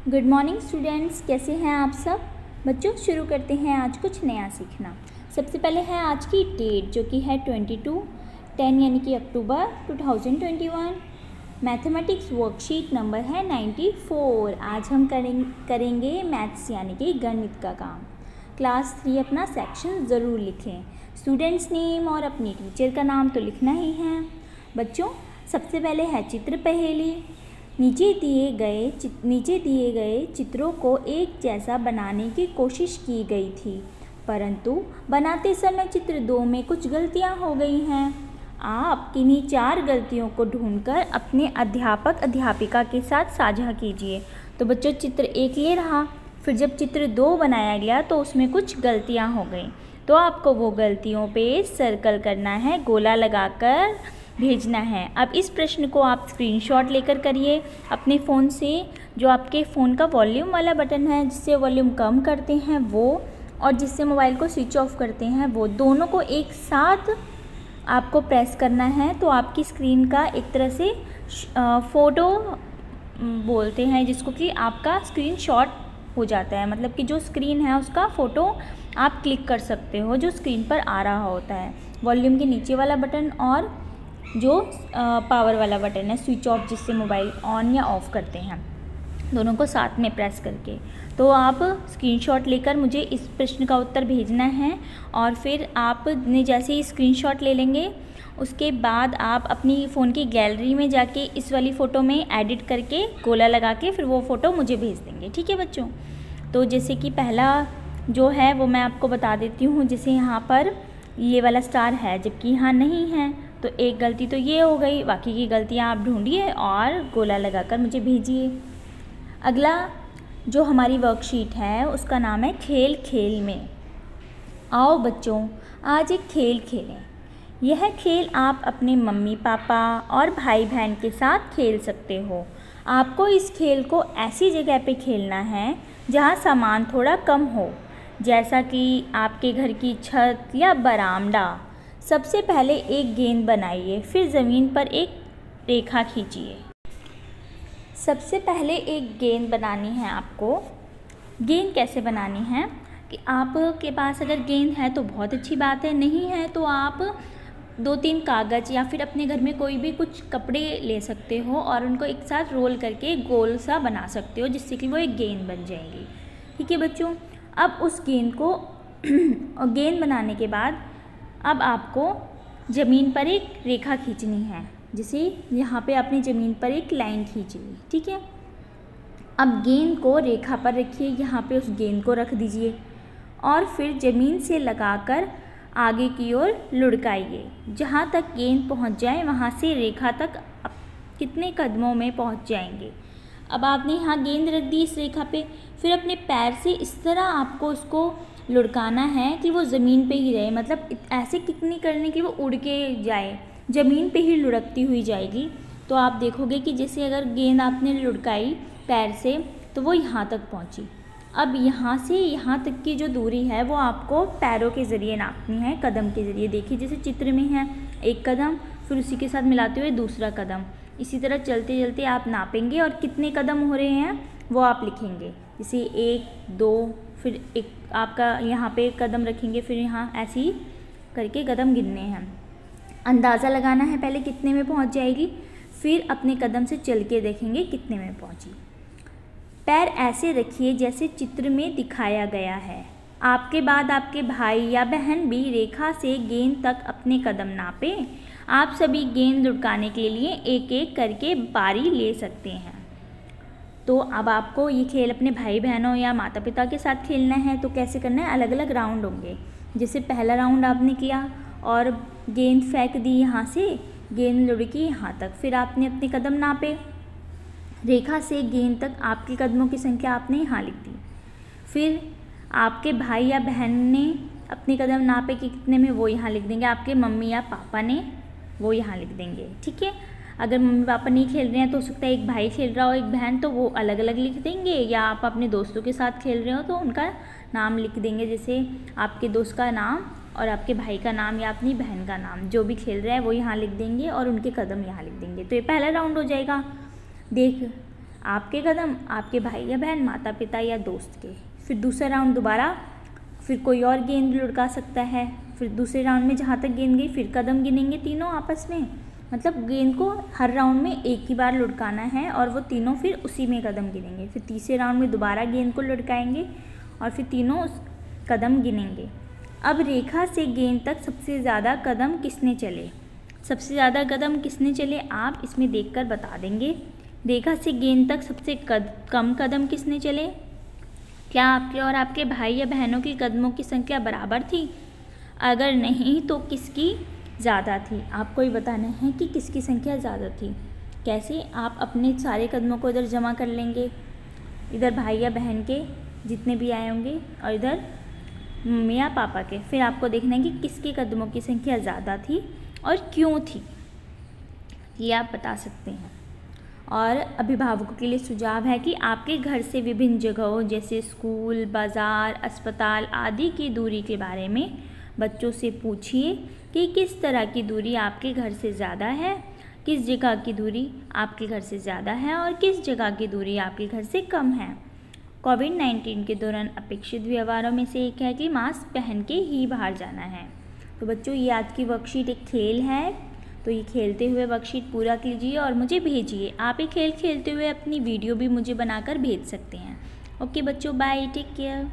Good morning students, कैसे हैं आप सब बच्चों। शुरू करते हैं आज कुछ नया सीखना। सबसे पहले है आज की डेट जो कि है 22/10 यानी कि अक्टूबर 2021। मैथमेटिक्स वर्कशीट नंबर है 94। आज हम करेंगे मैथ्स यानी कि गणित का काम। क्लास 3 अपना सेक्शन ज़रूर लिखें। स्टूडेंट्स नेम और अपनी टीचर का नाम तो लिखना ही है बच्चों। सबसे पहले है चित्र पहेली। नीचे दिए गए चित्रों को एक जैसा बनाने की कोशिश की गई थी, परंतु बनाते समय चित्र 2 में कुछ गलतियां हो गई हैं। आप किन्हीं 4 गलतियों को ढूंढकर अपने अध्यापक अध्यापिका के साथ साझा कीजिए। तो बच्चों चित्र 1 ये रहा, फिर जब चित्र 2 बनाया गया तो उसमें कुछ गलतियां हो गई, तो आपको वो गलतियों पे सर्कल करना है, गोला लगाकर भेजना है। अब इस प्रश्न को आप स्क्रीनशॉट लेकर करिए अपने फ़ोन से। जो आपके फ़ोन का वॉल्यूम वाला बटन है, जिससे वॉल्यूम कम करते हैं वो, और जिससे मोबाइल को स्विच ऑफ करते हैं वो, दोनों को एक साथ आपको प्रेस करना है। तो आपकी स्क्रीन का एक तरह से फ़ोटो बोलते हैं जिसको, कि आपका स्क्रीनशॉट हो जाता है। मतलब कि जो स्क्रीन है उसका फ़ोटो आप क्लिक कर सकते हो जो स्क्रीन पर आ रहा होता है। वॉल्यूम के नीचे वाला बटन और जो पावर वाला बटन है, स्विच ऑफ, जिससे मोबाइल ऑन या ऑफ़ करते हैं, दोनों को साथ में प्रेस करके। तो आप स्क्रीनशॉट लेकर मुझे इस प्रश्न का उत्तर भेजना है, और फिर आपने जैसे ही स्क्रीनशॉट ले लेंगे उसके बाद आप अपनी फ़ोन की गैलरी में जाके इस वाली फ़ोटो में एडिट करके गोला लगा के फिर वो फ़ोटो मुझे भेज देंगे। ठीक है बच्चों। तो जैसे कि पहला जो है वो मैं आपको बता देती हूँ। जैसे यहाँ पर ये वाला स्टार है जबकि यहाँ नहीं है, तो एक गलती तो ये हो गई। बाकी की गलतियाँ आप ढूंढिए और गोला लगाकर मुझे भेजिए। अगला जो हमारी वर्कशीट है उसका नाम है खेल खेल में। आओ बच्चों आज एक खेल खेलें। यह खेल आप अपने मम्मी पापा और भाई बहन के साथ खेल सकते हो। आपको इस खेल को ऐसी जगह पे खेलना है जहाँ सामान थोड़ा कम हो, जैसा कि आपके घर की छत या बरामदा। सबसे पहले एक गेंद बनाइए, फिर ज़मीन पर एक रेखा खींचिए। सबसे पहले एक गेंद बनानी है आपको। गेंद कैसे बनानी है कि आपके पास अगर गेंद है तो बहुत अच्छी बात है, नहीं है तो आप 2-3 कागज़ या फिर अपने घर में कोई भी कुछ कपड़े ले सकते हो और उनको एक साथ रोल करके गोल सा बना सकते हो, जिससे कि वो एक गेंद बन जाएगी। ठीक है बच्चों। अब उस गेंद को गेंद बनाने के बाद अब आपको ज़मीन पर एक रेखा खींचनी है। जैसे यहाँ पे आपने ज़मीन पर एक लाइन खींच ली। ठीक है। अब गेंद को रेखा पर रखिए, यहाँ पे उस गेंद को रख दीजिए और फिर ज़मीन से लगाकर आगे की ओर लुढ़काइए। जहाँ तक गेंद पहुँच जाए वहाँ से रेखा तक कितने कदमों में पहुँच जाएंगे। अब आपने यहाँ गेंद रख दी इस रेखा पे, फिर अपने पैर से इस तरह आपको उसको लुढ़काना है कि वो ज़मीन पे ही रहे। मतलब ऐसे कितनी करने की वो उड़ के जाए, ज़मीन पे ही लुढ़कती हुई जाएगी। तो आप देखोगे कि जैसे अगर गेंद आपने लुढ़काई पैर से तो वो यहाँ तक पहुँची। अब यहाँ से यहाँ तक की जो दूरी है वो आपको पैरों के ज़रिए नापनी है, कदम के ज़रिए। देखिए जैसे चित्र में है एक कदम, फिर उसी के साथ मिलाते हुए दूसरा कदम। इसी तरह चलते चलते आप नापेंगे और कितने कदम हो रहे हैं वो आप लिखेंगे। जैसे 1 2, फिर एक आपका यहाँ पे कदम रखेंगे, फिर यहाँ ऐसे ही करके कदम गिनने हैं। अंदाज़ा लगाना है पहले कितने में पहुँच जाएगी, फिर अपने कदम से चल के देखेंगे कितने में पहुँची। पैर ऐसे रखिए जैसे चित्र में दिखाया गया है। आपके बाद आपके भाई या बहन भी रेखा से गेंद तक अपने कदम नापें। आप सभी गेंद लुढ़काने के लिए एक एक करके बारी ले सकते हैं। तो अब आपको ये खेल अपने भाई बहनों या माता पिता के साथ खेलना है। तो कैसे करना है, अलग अलग राउंड होंगे। जैसे पहला राउंड आपने किया और गेंद फेंक दी, यहाँ से गेंद लुढ़की यहाँ तक, फिर आपने अपने कदम नापे, रेखा से गेंद तक आपके कदमों की संख्या आपने यहाँ लिख दी। फिर आपके भाई या बहन ने अपने कदम नापे कि कितने में, वो यहाँ लिख देंगे। आपके मम्मी या पापा ने वो यहाँ लिख देंगे। ठीक है। अगर मम्मी पापा नहीं खेल रहे हैं तो हो सकता है एक भाई खेल रहा हो एक बहन, तो वो अलग अलग लिख देंगे, या आप अपने दोस्तों के साथ खेल रहे हो तो उनका नाम लिख देंगे। जैसे आपके दोस्त का नाम और आपके भाई का नाम या अपनी बहन का नाम, जो भी खेल रहा है वो यहाँ लिख देंगे और उनके कदम यहाँ लिख देंगे। तो ये पहला राउंड हो जाएगा। देख आपके कदम, आपके भाई या बहन, माता पिता या दोस्त के। फिर दूसरा राउंड दोबारा, फिर कोई और गेंद लुढ़का सकता है। फिर दूसरे राउंड में जहाँ तक गेंद गई फिर कदम गिनेंगे तीनों आपस में, मतलब गेंद को हर राउंड में एक ही बार लुढ़काना है और वो तीनों फिर उसी में कदम गिनेंगे। फिर तीसरे राउंड में दोबारा गेंद को लुढ़काएंगे और फिर तीनों उस कदम गिनेंगे। अब रेखा से गेंद तक सबसे ज़्यादा कदम किसने चले, सबसे ज़्यादा कदम किसने चले आप इसमें देखकर बता देंगे। रेखा से गेंद तक सबसे कम कदम किसने चले? क्या आपके और आपके भाई या बहनों की कदमों की संख्या बराबर थी? अगर नहीं तो किसकी ज़्यादा थी? आपको ही बताना है कि किसकी संख्या ज़्यादा थी। कैसे? आप अपने सारे कदमों को इधर जमा कर लेंगे, इधर भाई या बहन के जितने भी आए होंगे और इधर मम्मी या पापा के। फिर आपको देखना है कि किसके कदमों की संख्या ज़्यादा थी और क्यों थी, ये आप बता सकते हैं। और अभिभावकों के लिए सुझाव है कि आपके घर से विभिन्न जगहों जैसे स्कूल, बाज़ार, अस्पताल आदि की दूरी के बारे में बच्चों से पूछिए कि किस तरह की दूरी आपके घर से ज़्यादा है, किस जगह की दूरी आपके घर से ज़्यादा है और किस जगह की दूरी आपके घर से कम है। कोविड-19 के दौरान अपेक्षित व्यवहारों में से एक है कि मास्क पहन के ही बाहर जाना है। तो बच्चों, ये आज की वर्कशीट एक खेल है, तो ये खेलते हुए वर्कशीट पूरा कीजिए और मुझे भेजिए। आप ये खेल खेलते हुए अपनी वीडियो भी मुझे बनाकर भेज सकते हैं। ओके बच्चों, बाय, टेक केयर।